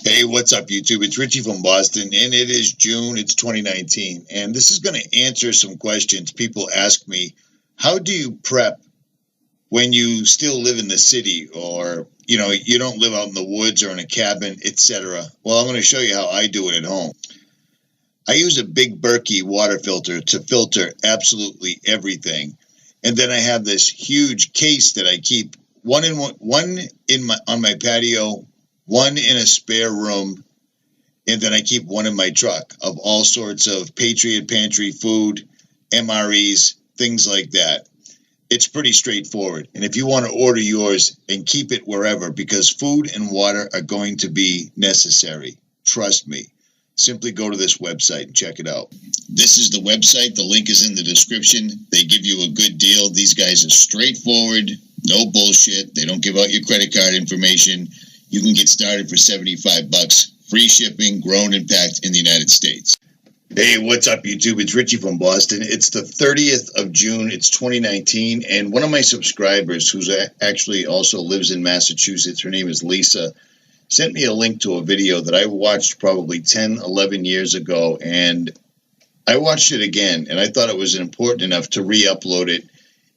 Hey, what's up, YouTube? It's Richie from Boston, and it is June. It's 2019, and this is going to answer some questions people ask me. How do you prep when you still live in the city, or you don't live out in the woods or in a cabin, etc.? Well, I'm going to show you how I do it at home. I use a big Berkey water filter to filter absolutely everything, and then I have this huge case that I keep one on my patio, one in a spare room, and then I keep one in my truck of all sorts of Patriot Pantry food, MREs, things like that. It's pretty straightforward. And if you want to order yours, and keep it wherever, because food and water are going to be necessary. Trust me. Simply go to this website and check it out. This is the website. The link is in the description. They give you a good deal. These guys are straightforward, no bullshit. They don't give out your credit card information. You can get started for $75, free shipping, grown and packed in the United States. Hey, what's up, YouTube? It's Richie from Boston. It's the 30th of June. It's 2019, and one of my subscribers, who's actually also lives in Massachusetts, her name is Lisa, sent me a link to a video that I watched probably 10, 11 years ago, and I watched it again, and I thought it was important enough to re-upload it.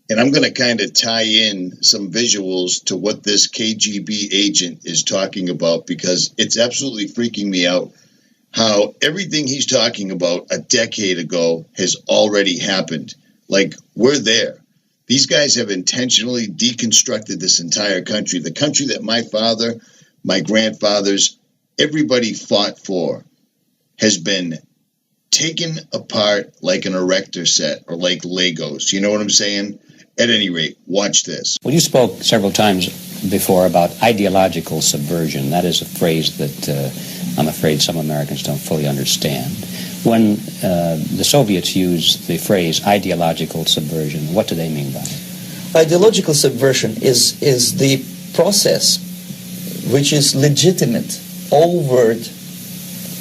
And I'm going to kind of tie in some visuals to what this KGB agent is talking about, because it's absolutely freaking me out how everything he's talking about a decade ago has already happened. Like, we're there. These guys have intentionally deconstructed this entire country. The country that my father, my grandfathers, everybody fought for has been taken apart like an erector set or like Legos. You know what I'm saying? At any rate, watch this. Well, you spoke several times before about ideological subversion. That is a phrase that I'm afraid some Americans don't fully understand. When the Soviets use the phrase ideological subversion, what do they mean by it? Ideological subversion is the process which is legitimate, overt,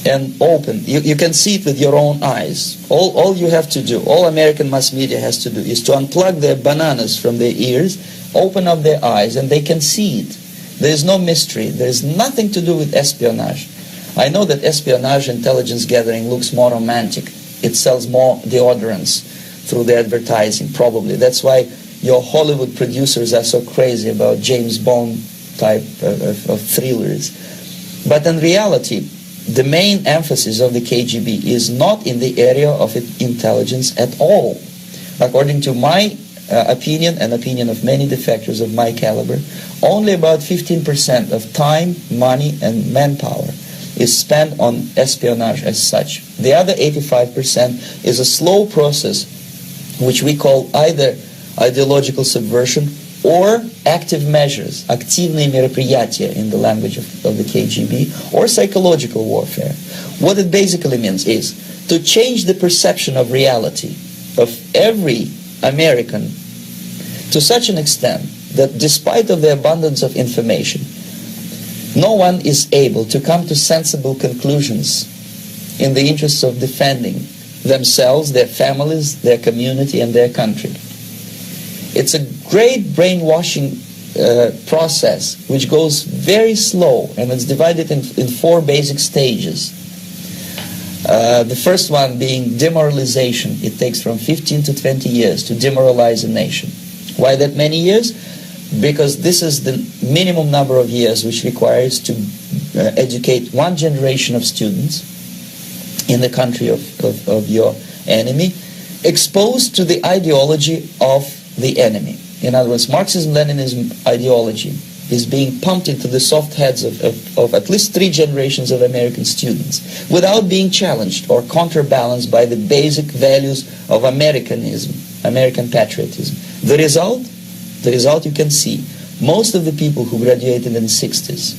and open. You can see it with your own eyes. All you have to do, all American mass media has to do, is to unplug their bananas from their ears, open up their eyes, and they can see it. There is no mystery. There is nothing to do with espionage. I know that espionage, intelligence gathering, looks more romantic. It sells more deodorants through the advertising, probably. That's why your Hollywood producers are so crazy about James Bond type of thrillers. But in reality, the main emphasis of the KGB is not in the area of intelligence at all. According to my opinion and opinion of many defectors of my caliber, only about 15% of time, money, and manpower is spent on espionage as such. The other 85% is a slow process which we call either ideological subversion or active measures, активные мероприятия in the language of the KGB, or psychological warfare. What it basically means is to change the perception of reality of every American to such an extent that despite of the abundance of information, no one is able to come to sensible conclusions in the interests of defending themselves, their families, their community, and their country. It's a great brainwashing process which goes very slow, and it's divided in four basic stages. The first one being demoralization. It takes from 15 to 20 years to demoralize a nation. Why that many years? Because this is the minimum number of years which requires to educate one generation of students in the country of your enemy, exposed to the ideology of the enemy. In other words, Marxism-Leninism ideology is being pumped into the soft heads of at least 3 generations of American students without being challenged or counterbalanced by the basic values of Americanism, American patriotism. The result you can see. Most of the people who graduated in the 60s,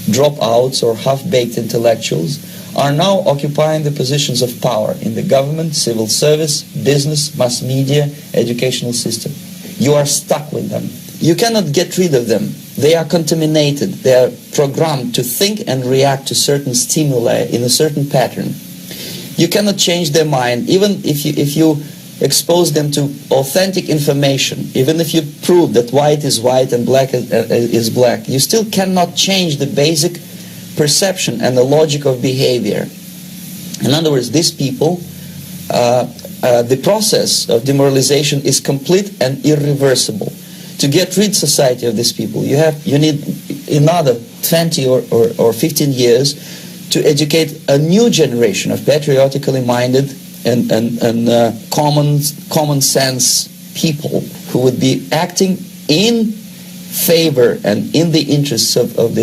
dropouts or half-baked intellectuals, are now occupying the positions of power in the government, civil service, business, mass media, educational system. You are stuck with them. You cannot get rid of them. They are contaminated. They are programmed to think and react to certain stimuli in a certain pattern. You cannot change their mind, even if you expose them to authentic information, even if you prove that white is white and black is black. You still cannot change the basic perception and the logic of behavior. In other words, these people, the process of demoralization is complete and irreversible. To get rid society of these people, you need another 20 or 15 years to educate a new generation of patriotically minded and common sense people who would be acting in favor and in the interests of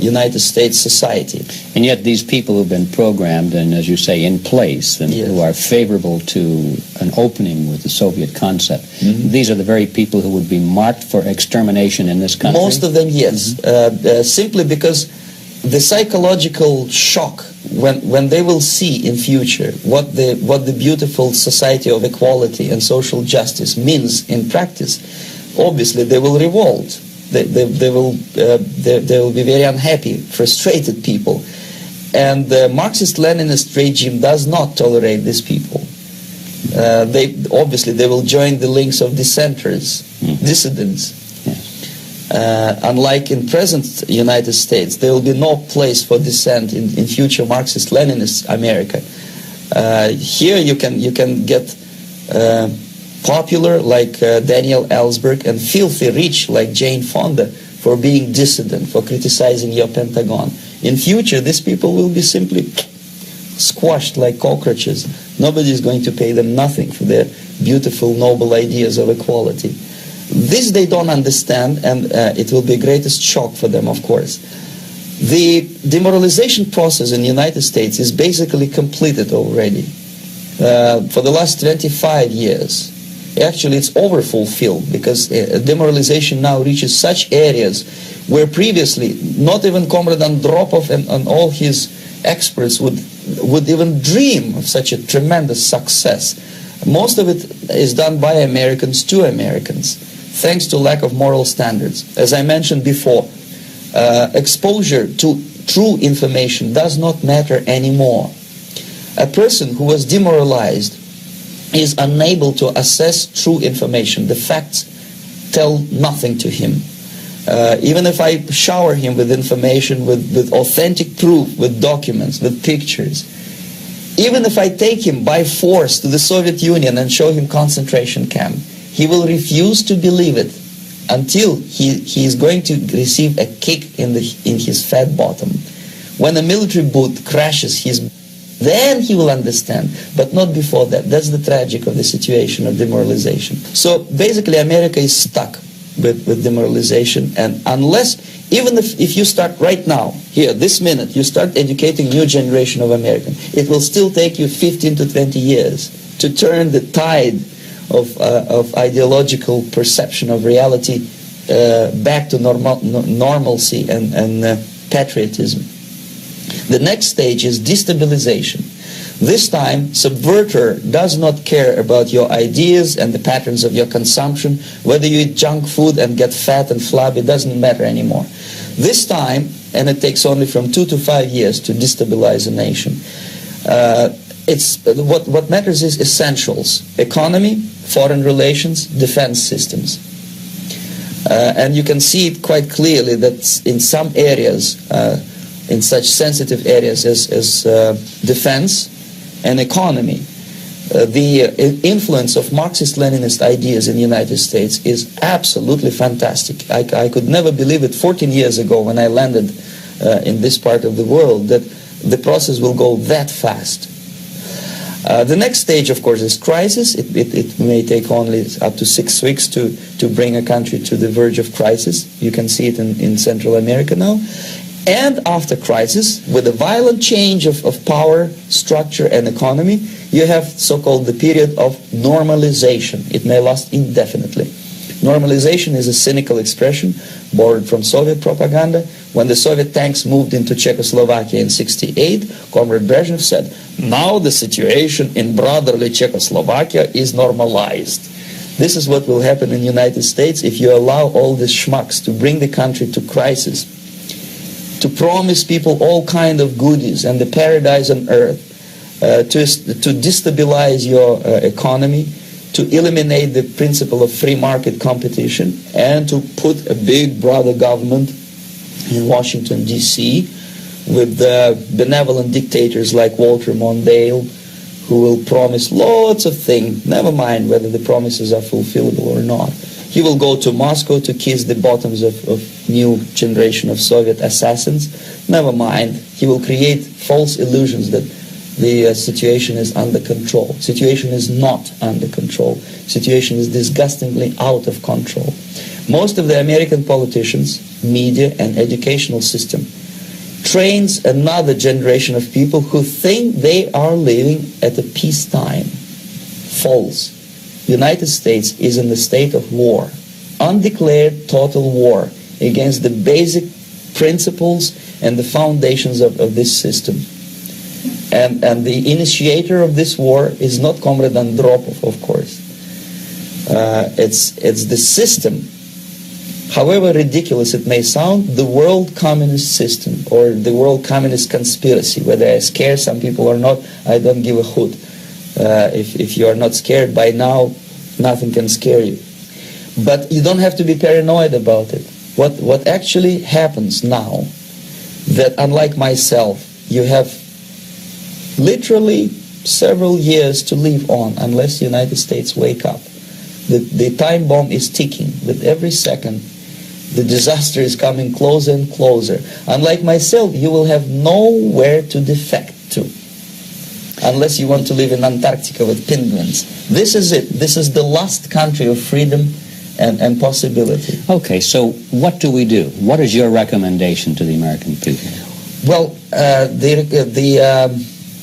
United States society. And yet these people who've been programmed and, as you say, in place and Yes. who are favorable to an opening with the Soviet concept, Mm-hmm. these are the very people who would be marked for extermination in this country? Most of them, yes. Simply because the psychological shock when they will see in future what the beautiful society of equality and social justice means in practice, obviously they will revolt. They will be very unhappy, frustrated people. And the Marxist-Leninist regime does not tolerate these people. They will join the links of dissenters, dissidents. Unlike in present United States, there will be no place for dissent in future Marxist-Leninist America. Here you can get popular like Daniel Ellsberg and filthy rich like Jane Fonda for being dissident, for criticizing your Pentagon. In future, these people will be simply squashed like cockroaches. Nobody is going to pay them nothing for their beautiful, noble ideas of equality. This they don't understand, and it will be greatest shock for them, of course. The demoralization process in the United States is basically completed already. For the last 25 years. Actually, it's overfulfilled because demoralization now reaches such areas where previously not even Comrade Andropov and all his experts would even dream of such a tremendous success. Most of it is done by Americans to Americans, thanks to lack of moral standards. As I mentioned before, exposure to true information does not matter anymore. A person who was demoralized is unable to assess true information. The facts tell nothing to him. Even if I shower him with information, with authentic proof, with documents, with pictures, even if I take him by force to the Soviet Union and show him concentration camp, he will refuse to believe it until he is going to receive a kick in his fat bottom. When a military boot crashes then he will understand, but not before that. That's the tragic of the situation of demoralization. So basically America is stuck with demoralization, and unless, even if you start right now, here, this minute, you start educating new generation of Americans, it will still take you 15 to 20 years to turn the tide of ideological perception of reality back to normalcy and patriotism. The next stage is destabilization. This time, subverter does not care about your ideas and the patterns of your consumption. Whether you eat junk food and get fat and flabby, it doesn't matter anymore. This time, and it takes only from 2 to 5 years to destabilize a nation, what matters is essentials: economy, foreign relations, defense systems. And you can see it quite clearly that in some areas, in such sensitive areas as defense and economy, the influence of Marxist-Leninist ideas in the United States is absolutely fantastic. I could never believe it 14 years ago when I landed in this part of the world that the process will go that fast. The next stage, of course, is crisis. It may take only up to 6 weeks to bring a country to the verge of crisis. You can see it in Central America now. And after crisis, with a violent change of power, structure, and economy, you have so-called the period of normalization. It may last indefinitely. Normalization is a cynical expression borrowed from Soviet propaganda. When the Soviet tanks moved into Czechoslovakia in '68, Comrade Brezhnev said, "Now the situation in brotherly Czechoslovakia is normalized." This is what will happen in the United States if you allow all these schmucks to bring the country to crisis, to promise people all kind of goodies and the paradise on earth, to destabilize your economy, to eliminate the principle of free market competition, and to put a big brother government in Washington, D.C., with benevolent dictators like 𝗏𝗲𝗱, who will promise lots of things, never mind whether the promises are fulfillable or not. He will go to Moscow to kiss the bottoms of new generation of Soviet assassins. Never mind, he will create false illusions that the situation is under control. Situation is not under control. Situation is disgustingly out of control. Most of the American politicians, media, and educational system trains another generation of people who think they are living at a peacetime. False. United States is in the state of war, undeclared total war against the basic principles and the foundations of this system. And the initiator of this war is not Comrade Andropov, of course. It's the system. However ridiculous it may sound, the world communist system or the world communist conspiracy, whether I scare some people or not, I don't give a hoot. If you are not scared by now, nothing can scare you. But you don't have to be paranoid about it. What actually happens now, that unlike myself, you have literally several years to live on unless the United States wake up. The time bomb is ticking with every second. The disaster is coming closer and closer. Unlike myself, you will have nowhere to defect to, unless you want to live in Antarctica with penguins. This is it. This is the last country of freedom and possibility. Okay, so what do we do? What is your recommendation to the American people? Well,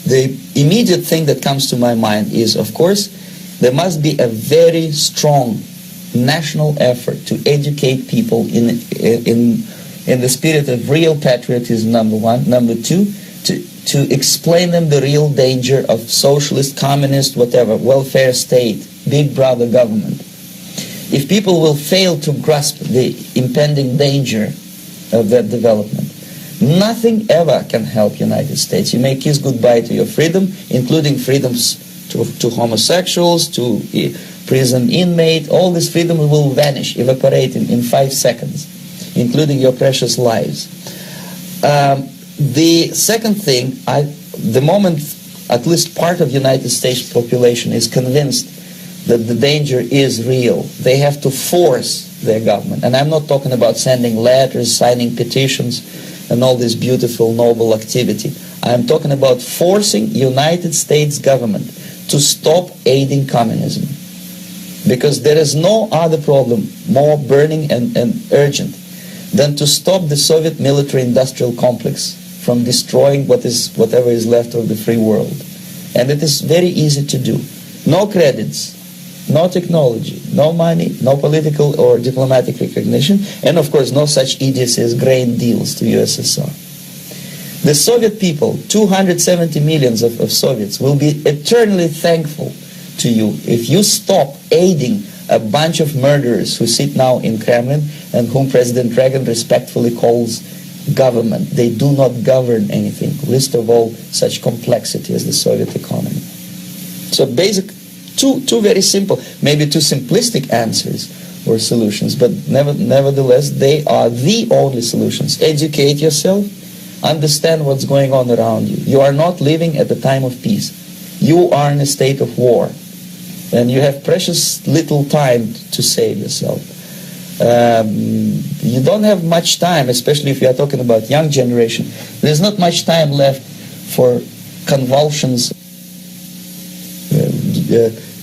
the immediate thing that comes to my mind is, of course, there must be a very strong national effort to educate people in the spirit of real patriotism, number one. Number two, to explain them the real danger of socialist, communist, whatever, welfare state, big brother government. If people will fail to grasp the impending danger of that development, nothing ever can help United States. You may kiss goodbye to your freedom, including freedoms to homosexuals, to prison inmate. All this freedom will vanish, evaporate in 5 seconds, including your precious lives. The second thing, the moment at least part of United States population is convinced that the danger is real, they have to force their government. And I'm not talking about sending letters, signing petitions, and all this beautiful, noble activity. I'm talking about forcing United States government to stop aiding communism. Because there is no other problem more burning and urgent than to stop the Soviet military-industrial complex from destroying whatever is left of the free world. And it is very easy to do. No credits, no technology, no money, no political or diplomatic recognition, and of course no such idiocy as grain deals to USSR. The Soviet people, 270 millions of Soviets, will be eternally thankful to you if you stop aiding a bunch of murderers who sit now in Kremlin and whom President Reagan respectfully calls government. They do not govern anything, least of all such complexity as the Soviet economy. So two very simple, maybe too simplistic answers or solutions, but nevertheless they are the only solutions. Educate yourself, understand what's going on around you. You are not living at the time of peace. You are in a state of war, and you have precious little time to save yourself. You don't have much time, especially if you are talking about young generation. There's not much time left for convulsions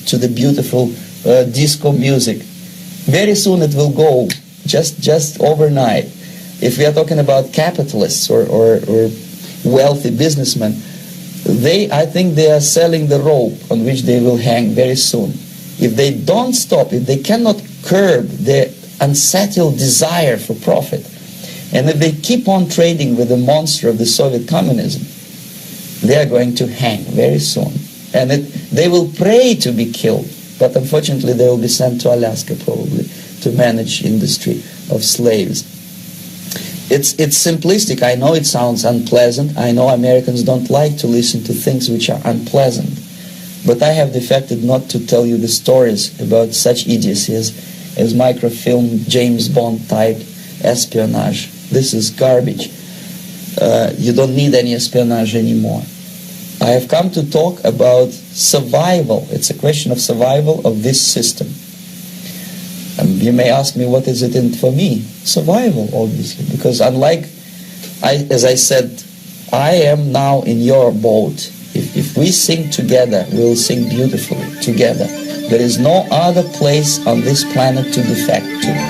to the beautiful disco music. Very soon it will go, just overnight. If we are talking about capitalists or wealthy businessmen, I think they are selling the rope on which they will hang very soon. If they don't stop, if they cannot curb their unsettled desire for profit, and if they keep on trading with the monster of the Soviet communism, they are going to hang very soon. And they will pray to be killed, but unfortunately they will be sent to Alaska probably to manage industry of slaves. It's simplistic. I know it sounds unpleasant. I know Americans don't like to listen to things which are unpleasant. But I have defected not to tell you the stories about such idiocy as microfilm, James Bond type espionage. This is garbage. you don't need any espionage anymore. I have come to talk about survival. It's a question of survival of this system. You may ask me, what is it in for me? Survival, obviously, because unlike, as I said, I am now in your boat. If we sing together, we'll sing beautifully together. There is no other place on this planet to defect to.